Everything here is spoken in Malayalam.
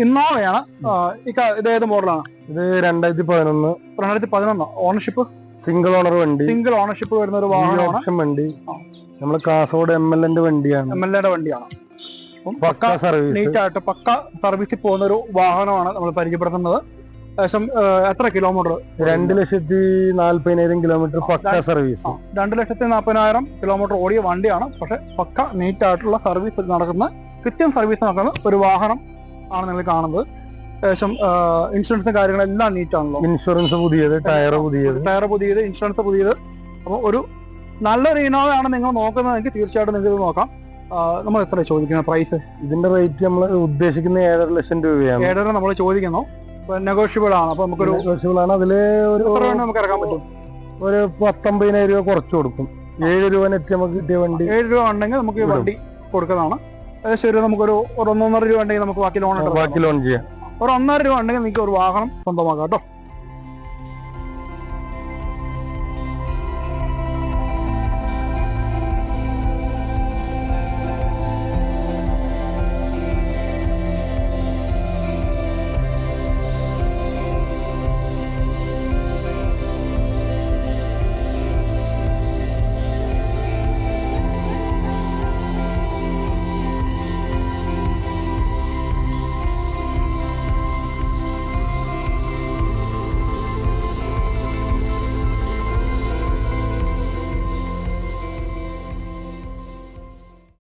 ഇന്നോവയാണ്. ഇത് ഏത് മോഡലാണ്? ഇത് 2011. 2011. ഓണർഷിപ്പ് സിംഗിൾ ഓണർ വണ്ടി. സിംഗിൾ ഓണർഷിപ്പ് വരുന്ന ഒരു വാഹനമാണ്. വണ്ടി നമ്മള് കാസർഗോഡ് MLN വണ്ടിയാണ്. MLA വണ്ടിയാണ്. പക്ക സർവീസ്, നീറ്റ് ആയിട്ട് പക്ക സർവീസിൽ പോകുന്ന ഒരു വാഹനമാണ് നമ്മൾ പരിചയപ്പെടുത്തുന്നത്. ഏകദേശം എത്ര കിലോമീറ്റർ? 2,40,000 കിലോമീറ്റർ പക്ക സർവീസ്. 2,40,000 കിലോമീറ്റർ ഓടിയ വണ്ടിയാണ്. പക്ഷെ പക്ക നീറ്റ് ആയിട്ടുള്ള സർവീസ് നടക്കുന്ന, കൃത്യം സർവീസ് നടക്കുന്ന ഒരു വാഹനം ആണ് നിങ്ങൾ കാണുന്നത്. ഏകദേശം ഇൻഷുറൻസും കാര്യങ്ങളെല്ലാം നീറ്റ് ആണല്ലോ. ഇൻഷുറൻസ് പുതിയത്, ടയർ പുതിയത്, ഇൻഷുറൻസ് പുതിയത്. അപ്പോൾ ഒരു നല്ലൊരു ഇനോവയാണ് നിങ്ങൾ നോക്കുന്നതെങ്കിൽ തീർച്ചയായിട്ടും നിങ്ങൾക്ക് ഇത് നോക്കാം. നമ്മൾ എത്ര ചോദിക്കുന്നത് പ്രൈസ്? ഇതിന്റെ റേറ്റ് നമ്മൾ ഉദ്ദേശിക്കുന്ന 7.5 ലക്ഷം രൂപയാണ്. 7.5 നമ്മൾ ചോദിക്കുന്നു. നെഗോഷ്യബിൾ ആണ്. അപ്പൊ നമുക്കൊരു അതില് നമുക്ക് ഇറക്കാൻ പറ്റും. ഒരു 19,000 രൂപ കുറച്ച് കൊടുക്കും. 7 രൂപ നെറ്റ് നമുക്ക് കിട്ടിയ വണ്ടി. 7 രൂപ ഉണ്ടെങ്കിൽ നമുക്ക് ഈ വണ്ടി കൊടുക്കുന്നതാണ്. ഏകദേശം നമുക്കൊരു 1.5 രൂപ ഉണ്ടെങ്കിൽ നമുക്ക് ബാക്കി ലോൺ ചെയ്യാം. ഒരു 1.5 രൂപ ഉണ്ടെങ്കിൽ നിങ്ങൾക്ക് ഒരു വാഹനം സ്വന്തമാക്കാം കേട്ടോ.